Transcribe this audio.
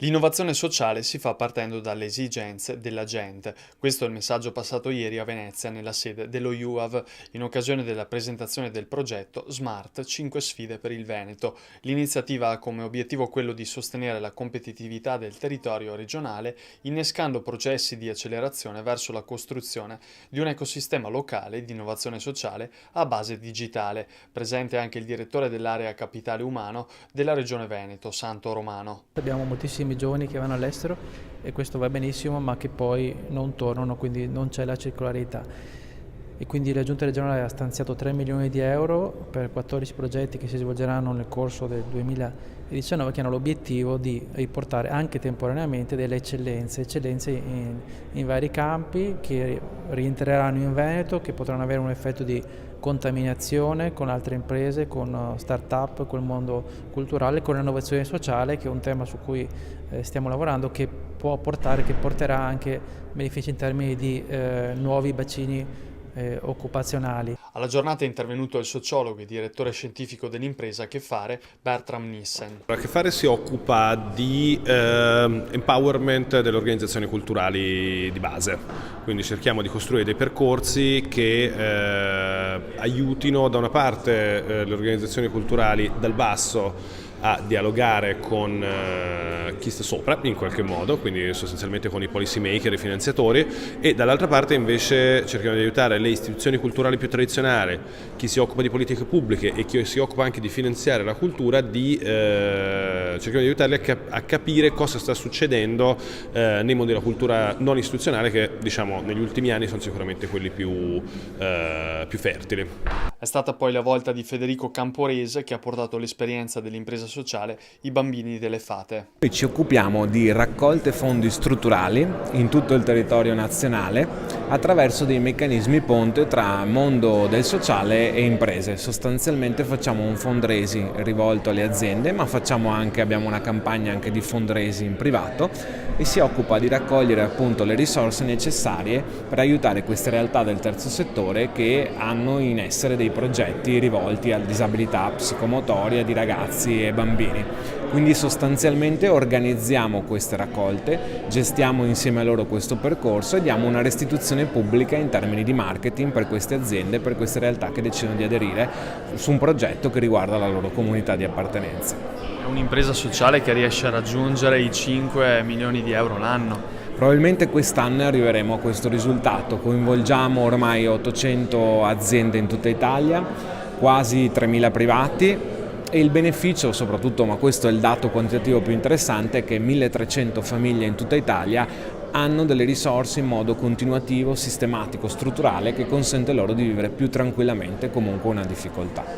L'innovazione sociale si fa partendo dalle esigenze della gente. Questo è il messaggio passato ieri a Venezia nella sede dello UAV in occasione della presentazione del progetto Smart 5 sfide per il Veneto. L'iniziativa ha come obiettivo quello di sostenere la competitività del territorio regionale, innescando processi di accelerazione verso la costruzione di un ecosistema locale di innovazione sociale a base digitale. Presente anche il direttore dell'area capitale umano della regione Veneto, Santo Romano. Abbiamo moltissimi giovani che vanno all'estero e questo va benissimo, ma che poi non tornano, quindi non c'è la circolarità. E quindi la Giunta regionale ha stanziato 3 milioni di euro per 14 progetti che si svolgeranno nel corso del 2019, che hanno l'obiettivo di riportare anche temporaneamente delle eccellenze in vari campi che rientreranno in Veneto, che potranno avere un effetto di contaminazione con altre imprese, con start-up, col mondo culturale, con l'innovazione sociale, che è un tema su cui stiamo lavorando, che porterà anche benefici in termini di nuovi bacini occupazionali. Alla giornata è intervenuto il sociologo e direttore scientifico dell'impresa Che Fare, Bertram Nissen. Che Fare si occupa di empowerment delle organizzazioni culturali di base, quindi cerchiamo di costruire dei percorsi che aiutino da una parte le organizzazioni culturali dal basso a dialogare con chi sta sopra in qualche modo, quindi sostanzialmente con i policy maker e i finanziatori, e dall'altra parte invece cerchiamo di aiutare le istituzioni culturali più tradizionali, chi si occupa di politiche pubbliche e chi si occupa anche di finanziare la cultura, cerchiamo di aiutarli a capire cosa sta succedendo nei mondi della cultura non istituzionale, che diciamo negli ultimi anni sono sicuramente quelli più fertili. È stata poi la volta di Federico Camporese, che ha portato l'esperienza dell'impresa sociale I Bambini delle Fate. Noi ci occupiamo di raccolte fondi strutturali in tutto il territorio nazionale attraverso dei meccanismi ponte tra mondo del sociale e imprese. Sostanzialmente facciamo un fundraising rivolto alle aziende, ma abbiamo una campagna anche di fundraising privato e si occupa di raccogliere appunto le risorse necessarie per aiutare queste realtà del terzo settore che hanno in essere dei progetti rivolti alla disabilità psicomotoria di ragazzi e bambini. Quindi sostanzialmente organizziamo queste raccolte, gestiamo insieme a loro questo percorso e diamo una restituzione pubblica in termini di marketing per queste aziende, per queste realtà che decidono di aderire su un progetto che riguarda la loro comunità di appartenenza. È un'impresa sociale che riesce a raggiungere i 5 milioni di euro l'anno. Probabilmente quest'anno arriveremo a questo risultato, coinvolgiamo ormai 800 aziende in tutta Italia, quasi 3.000 privati e il beneficio soprattutto, ma questo è il dato quantitativo più interessante, è che 1.300 famiglie in tutta Italia hanno delle risorse in modo continuativo, sistematico, strutturale che consente loro di vivere più tranquillamente comunque una difficoltà.